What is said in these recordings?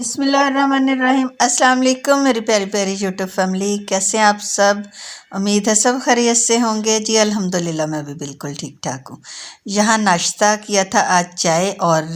बिस्मिल्लाहिर्रहमानिर्रहीम। अस्सलाम वालेकुम मेरी प्यारी प्यारी यूट्यूब फैमिली, कैसे हैं आप सब। उम्मीद है सब खैरियत से होंगे। जी अल्हम्दुलिल्लाह मैं भी बिल्कुल ठीक ठाक हूँ। यहाँ नाश्ता किया था आज चाय और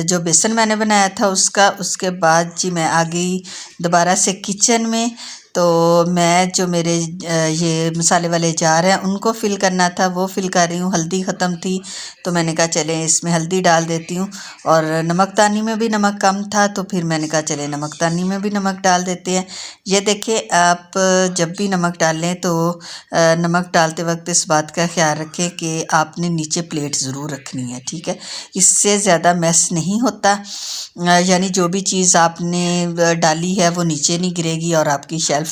जो बेसन मैंने बनाया था उसके बाद जी मैं आ गई दोबारा से किचन में। तो मैं जो मेरे ये मसाले वाले जार हैं उनको फ़िल करना था, वो फ़िल कर रही हूँ। हल्दी ख़त्म थी तो मैंने कहा चलें इसमें हल्दी डाल देती हूँ, और नमकदानी में भी नमक कम था तो फिर मैंने कहा चले नमकदानी में भी नमक डाल देते हैं। ये देखिए, आप जब भी नमक डालें तो नमक डालते वक्त इस बात का ख्याल रखें कि आपने नीचे प्लेट ज़रूर रखनी है, ठीक है। इससे ज़्यादा मैस नहीं होता, यानी जो भी चीज़ आपने डाली है वो नीचे नहीं गिरेगी और आपकी शेल्फ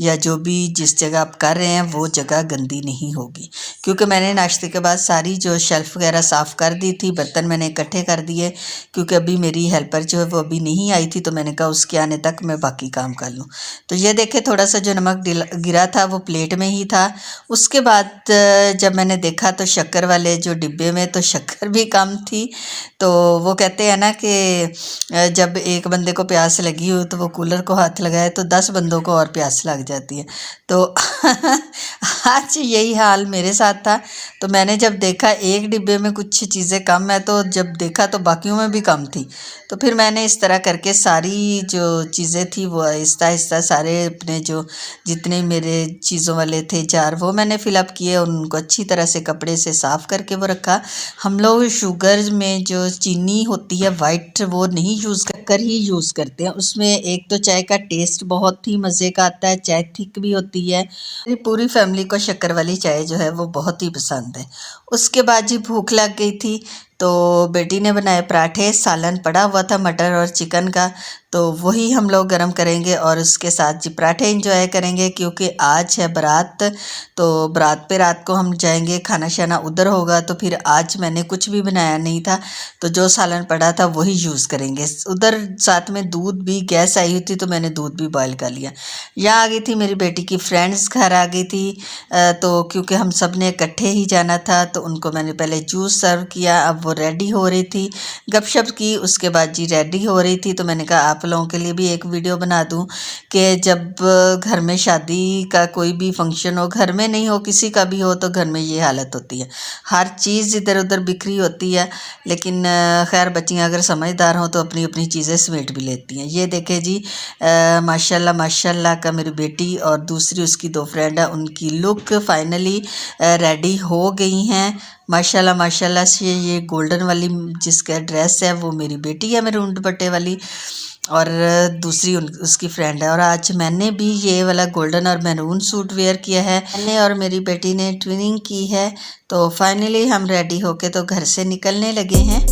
या जो भी जिस जगह आप कर रहे हैं वो जगह गंदी नहीं होगी। क्योंकि मैंने नाश्ते के बाद सारी जो शेल्फ़ वगैरह साफ़ कर दी थी, बर्तन मैंने इकट्ठे कर दिए, क्योंकि अभी मेरी हेल्पर जो है वो अभी नहीं आई थी, तो मैंने कहा उसके आने तक मैं बाकी काम कर लूँ। तो ये देखे थोड़ा सा जो नमक गिरा था वो प्लेट में ही था। उसके बाद जब मैंने देखा तो शक्कर वाले जो डिब्बे में तो शक्कर भी कम थी। तो वो कहते हैं ना कि जब एक बंदे को प्यास लगी हो तो वो कूलर को हाथ लगाए तो 10 बंदों को और प्यास लग जाती है। तो आज यही हाल मेरे साथ था। तो मैंने जब देखा एक डिब्बे में कुछ चीज़ें कम है, तो जब देखा तो बाकियों में भी कम थी। तो फिर मैंने इस तरह करके सारी जो चीज़ें थी वो आहिस्ता आहिस्ता सारे अपने जो जितने मेरे चीज़ों वाले थे जार वो मैंने फ़िलअप किए, उनको अच्छी तरह से कपड़े से साफ़ करके वो रखा। हम लोग शुगर में जो चीनी होती है वाइट वो नहीं यूज़ कर ही यूज़ करते हैं। उसमें एक तो चाय का टेस्ट बहुत ही मज़े का आता है, चाय थिक भी होती है। मेरी पूरी फैमिली को शक्कर वाली चाय जो है वो बहुत ही पसंद है। उसके बाद जी भूख लग गई थी तो बेटी ने बनाए पराठे, सालन पड़ा हुआ था मटर और चिकन का, तो वही हम लोग गरम करेंगे और उसके साथ जी पराठे एंजॉय करेंगे। क्योंकि आज है बारात, तो बारात पे रात को हम जाएंगे, खाना शाना उधर होगा। तो फिर आज मैंने कुछ भी बनाया नहीं था, तो जो सालन पड़ा था वही यूज़ करेंगे। उधर साथ में दूध भी गैस आई हुई थी तो मैंने दूध भी बॉयल कर लिया। यहाँ आ गई थी मेरी बेटी की फ्रेंड्स घर आ गई थी, तो क्योंकि हम सब ने इकट्ठे ही जाना था तो उनको मैंने पहले जूस सर्व किया। अब वो रेडी हो रही थी, गपशप की, उसके बाद जी रेडी हो रही थी। तो मैंने कहा आप लोगों के लिए भी एक वीडियो बना दूं कि जब घर में शादी का कोई भी फंक्शन हो, घर में नहीं हो किसी का भी हो, तो घर में ये हालत होती है, हर चीज़ इधर उधर बिखरी होती है। लेकिन खैर बच्चियाँ अगर समझदार हों तो अपनी अपनी चीज़ें समेट भी लेती हैं। ये देखे जी माशाल्लाह माशाल्लाह का मेरी बेटी और दूसरी उसकी 2 फ्रेंड है, उनकी लुक फाइनली रेडी हो गई हैं। माशाल्लाह माशाल्लाह से ये गोल्डन वाली जिसका ड्रेस है वो मेरी बेटी है, मेरून दुपट्टे वाली, और दूसरी उसकी फ्रेंड है। और आज मैंने भी ये वाला गोल्डन और मैरून सूट वेयर किया है। मैंने और मेरी बेटी ने ट्विनिंग की है। तो फाइनली हम रेडी होके तो घर से निकलने लगे हैं।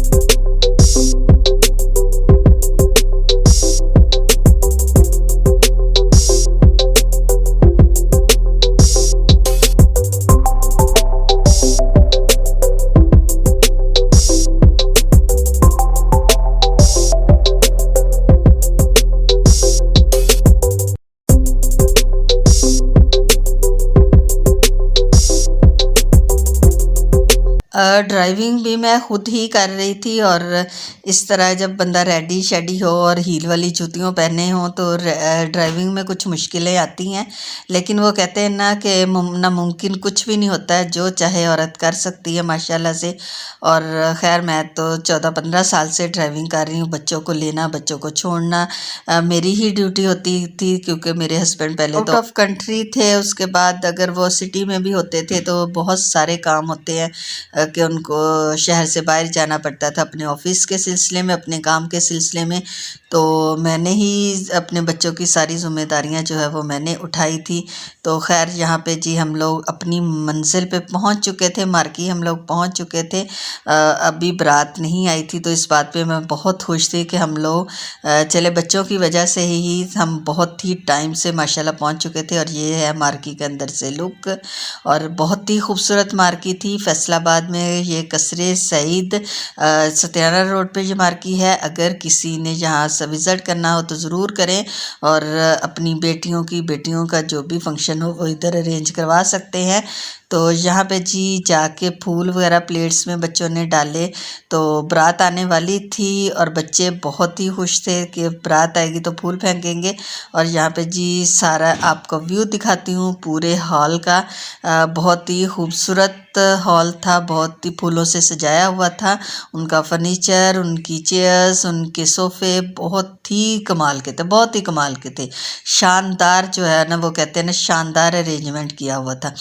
ड्राइविंग भी मैं ख़ुद ही कर रही थी, और इस तरह जब बंदा रेडी शेडी हो और हील वाली जूतियों पहने हों तो ड्राइविंग में कुछ मुश्किलें आती हैं। लेकिन वो कहते हैं ना कि नामुमकिन कुछ भी नहीं होता है, जो चाहे औरत कर सकती है माशाल्लाह से। और ख़ैर मैं तो 14-15 साल से ड्राइविंग कर रही हूँ। बच्चों को लेना, बच्चों को छोड़ना मेरी ही ड्यूटी होती थी, क्योंकि मेरे हस्बैंड पहले आउट ऑफ कंट्री थे। उसके बाद अगर वो सिटी में भी होते थे तो बहुत सारे काम होते हैं कि उनको शहर से बाहर जाना पड़ता था अपने ऑफिस के सिलसिले में, अपने काम के सिलसिले में। तो मैंने ही अपने बच्चों की सारी ज़िम्मेदारियां जो है वो मैंने उठाई थी। तो खैर यहाँ पे जी हम लोग अपनी मंजिल पे पहुंच चुके थे, मार्की हम लोग पहुंच चुके थे। अभी बारात नहीं आई थी, तो इस बात पे मैं बहुत खुश थी कि हम लोग चले बच्चों की वजह से ही हम बहुत ही टाइम से माशाल्लाह पहुंच चुके थे। और ये है मार्की के अंदर से लुक, और बहुत ही खूबसूरत मार्की थी। फैसलाबाद में में ये कसरे सईद सत्यारा रोड पे ये मार्की है। अगर किसी ने यहाँ से विज़िट करना हो तो ज़रूर करें और अपनी बेटियों का जो भी फंक्शन हो वो इधर अरेंज करवा सकते हैं। तो यहाँ पे जी जाके फूल वगैरह प्लेट्स में बच्चों ने डाले। तो बारात आने वाली थी और बच्चे बहुत ही खुश थे कि बारात आएगी तो फूल फेंकेंगे। और यहाँ पे जी सारा आपको व्यू दिखाती हूँ पूरे हॉल का। बहुत ही खूबसूरत हॉल था, बहुत ही फूलों से सजाया हुआ था। उनका फर्नीचर, उनकी चेयर्स, उनके सोफ़े बहुत ही कमाल के थे, बहुत ही कमाल के थे। शानदार जो है ना, वो कहते हैं ना, शानदार अरेंजमेंट किया हुआ था।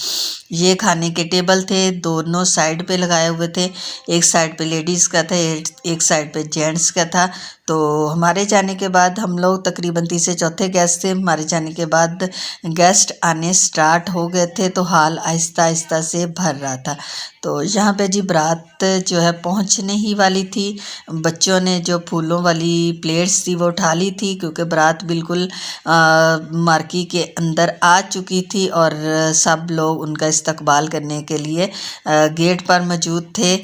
ये खाने के टेबल थे, दोनों साइड पे लगाए हुए थे। एक साइड पे लेडीज़ का था, एक साइड पे जेंट्स का था। तो हमारे जाने के बाद हम लोग तकरीबन तीसरे चौथे गेस्ट थे। हमारे जाने के बाद गेस्ट आने स्टार्ट हो गए थे तो हॉल आहिस्ता आहिस्ता से भर रहा था। तो यहाँ पे जी बारात जो है पहुँचने ही वाली थी। बच्चों ने जो फूलों वाली प्लेट्स थी वो उठा ली थी क्योंकि बारात बिल्कुल मार्की के अंदर आ चुकी थी और सब लोग उनका इस्तकबाल करने के लिए गेट पर मौजूद थे।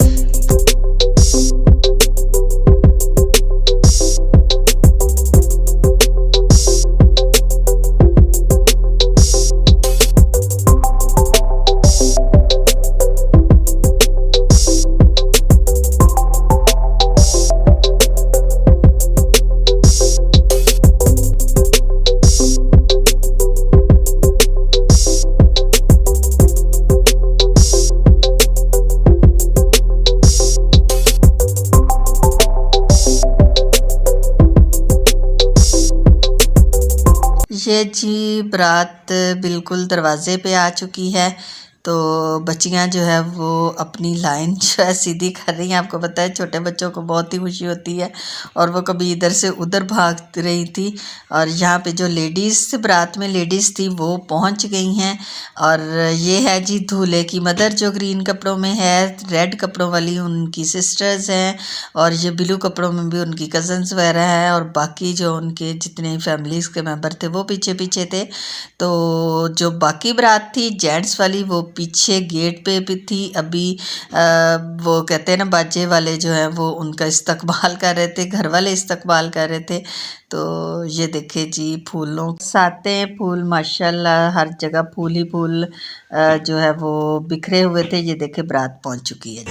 ये जी बारात बिल्कुल दरवाज़े पे आ चुकी है। तो बच्चियां जो है वो अपनी लाइन जो है सीधी कर रही हैं। आपको पता है छोटे बच्चों को बहुत ही खुशी होती है और वो कभी इधर से उधर भाग रही थी। और यहाँ पे जो लेडीज़ बारात में लेडीज़ थी वो पहुँच गई हैं। और ये है जी दूल्हे की मदर जो ग्रीन कपड़ों में है, रेड कपड़ों वाली उनकी सिस्टर्स हैं और ये ब्लू कपड़ों में भी उनकी कज़न्स वगैरह हैं। और बाकी जो उनके जितने फैमिलीज़ के मेंबर थे वो पीछे पीछे थे। तो जो बाकी बारात थी जेंट्स वाली वो पीछे गेट पे भी थी। अभी वो कहते हैं ना बाजे वाले जो हैं वो उनका इस्तकबाल कर रहे थे, घर वाले इस्तकबाल कर रहे थे। तो ये देखे जी फूलों साते फूल माशाल्लाह हर जगह फूल ही फूल जो है वो बिखरे हुए थे। ये देखे बारात पहुंच चुकी है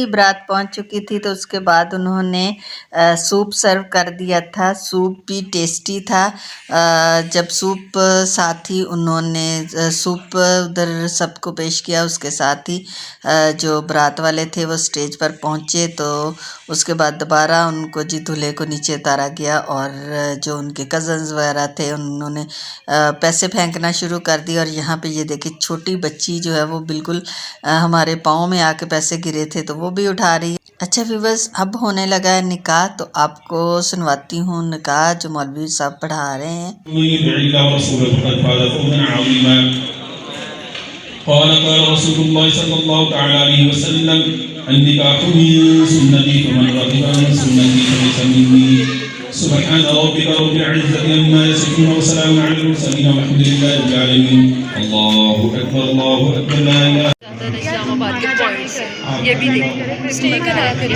बारात पहुंच चुकी थी। तो उसके बाद उन्होंने सूप सर्व कर दिया था। सूप भी टेस्टी था। जब सूप साथ ही उन्होंने सूप उधर सबको पेश किया, उसके साथ ही जो बारात वाले थे वो स्टेज पर पहुंचे। तो उसके बाद दोबारा उनको जी दूल्हे को नीचे उतारा गया और जो उनके कज़न्स वगैरह थे उन्होंने पैसे फेंकना शुरू कर दिया। और यहाँ पे ये देखिए छोटी बच्ची जो है वो बिल्कुल हमारे पाँव में आके पैसे गिरे थे तो वो भी उठा रही है। अच्छा व्यूवर्स, अब होने लगा है निकाह। तो आपको सुनवाती हूँ निकाह जो मौलवी साहब पढ़ा रहे हैं। सुब्हान रब्बिका रब्बिल इज्जति अम्मा यसिफून व सलामुन अलल मुरसलीन वल्हम्दुलिल्लाहि रब्बिल आलमीन। अल्लाहु अकबर ला इलाहा इस्लामाबाद के पॉइंट्स ये भी देखो, स्टे करा कर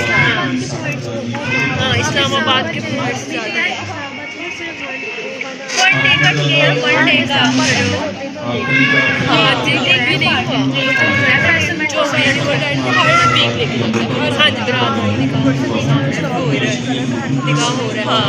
हाँ इस्लामाबाद के पॉइंट्स ज़्यादा है। वन डे का किया, वन डे का हाँ एक भी नहीं हुआ जो मेरे को हर वीक लेके जाता है। हाँ जी बरात निकाह हो रहा है हाँ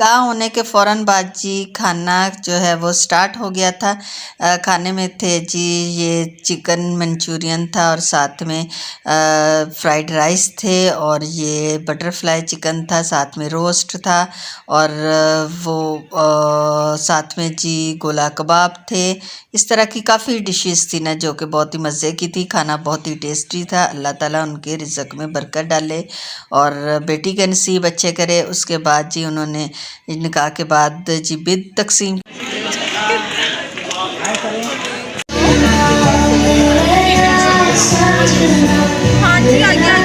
निकाह होने के फ़ौरन बाद जी खाना जो है वो स्टार्ट हो गया था। खाने में थे जी ये चिकन मंचूरियन था और साथ में फ्राइड राइस थे और ये बटरफ्लाई चिकन था, साथ में रोस्ट था और वो साथ में जी गोला कबाब थे। इस तरह की काफ़ी डिशेस थी ना जो कि बहुत ही मज़े की थी। खाना बहुत ही टेस्टी था। अल्लाह ताला उनके रिज़्क़ में बरकत डाले और बेटी के नसीब अच्छे करे। उसके बाद जी उन्होंने निकाह के बाद जी बिद तकसीम हाँ जी आगे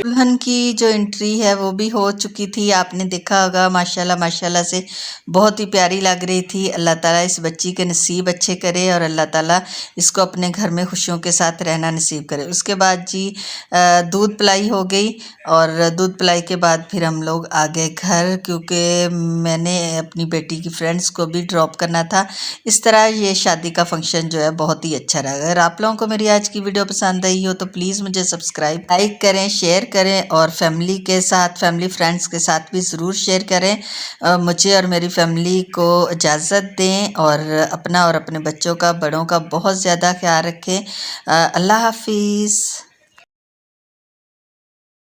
दुल्हन की जो एंट्री है वो भी हो चुकी थी। आपने देखा होगा माशाल्लाह माशाल्लाह से बहुत ही प्यारी लग रही थी। अल्लाह ताला इस बच्ची के नसीब अच्छे करे और अल्लाह ताला इसको अपने घर में खुशियों के साथ रहना नसीब करे। उसके बाद जी दूध पिलाई हो गई और दूध पिलाई के बाद फिर हम लोग आ गए घर, क्योंकि मैंने अपनी बेटी की फ्रेंड्स को भी ड्रॉप करना था। इस तरह ये शादी का फंक्शन जो है बहुत ही अच्छा रहा। अगर आप लोगों को मेरी आज की वीडियो पसंद आई हो तो प्लीज़ मुझे सब्सक्राइब लाइक करें, शेयर करें और फैमिली के साथ फैमिली फ्रेंड्स के साथ भी ज़रूर शेयर करें। मुझे और मेरी फैमिली को इजाज़त दें और अपना और अपने बच्चों का बड़ों का बहुत ज़्यादा ख्याल रखें। अल्लाह हाफिज़।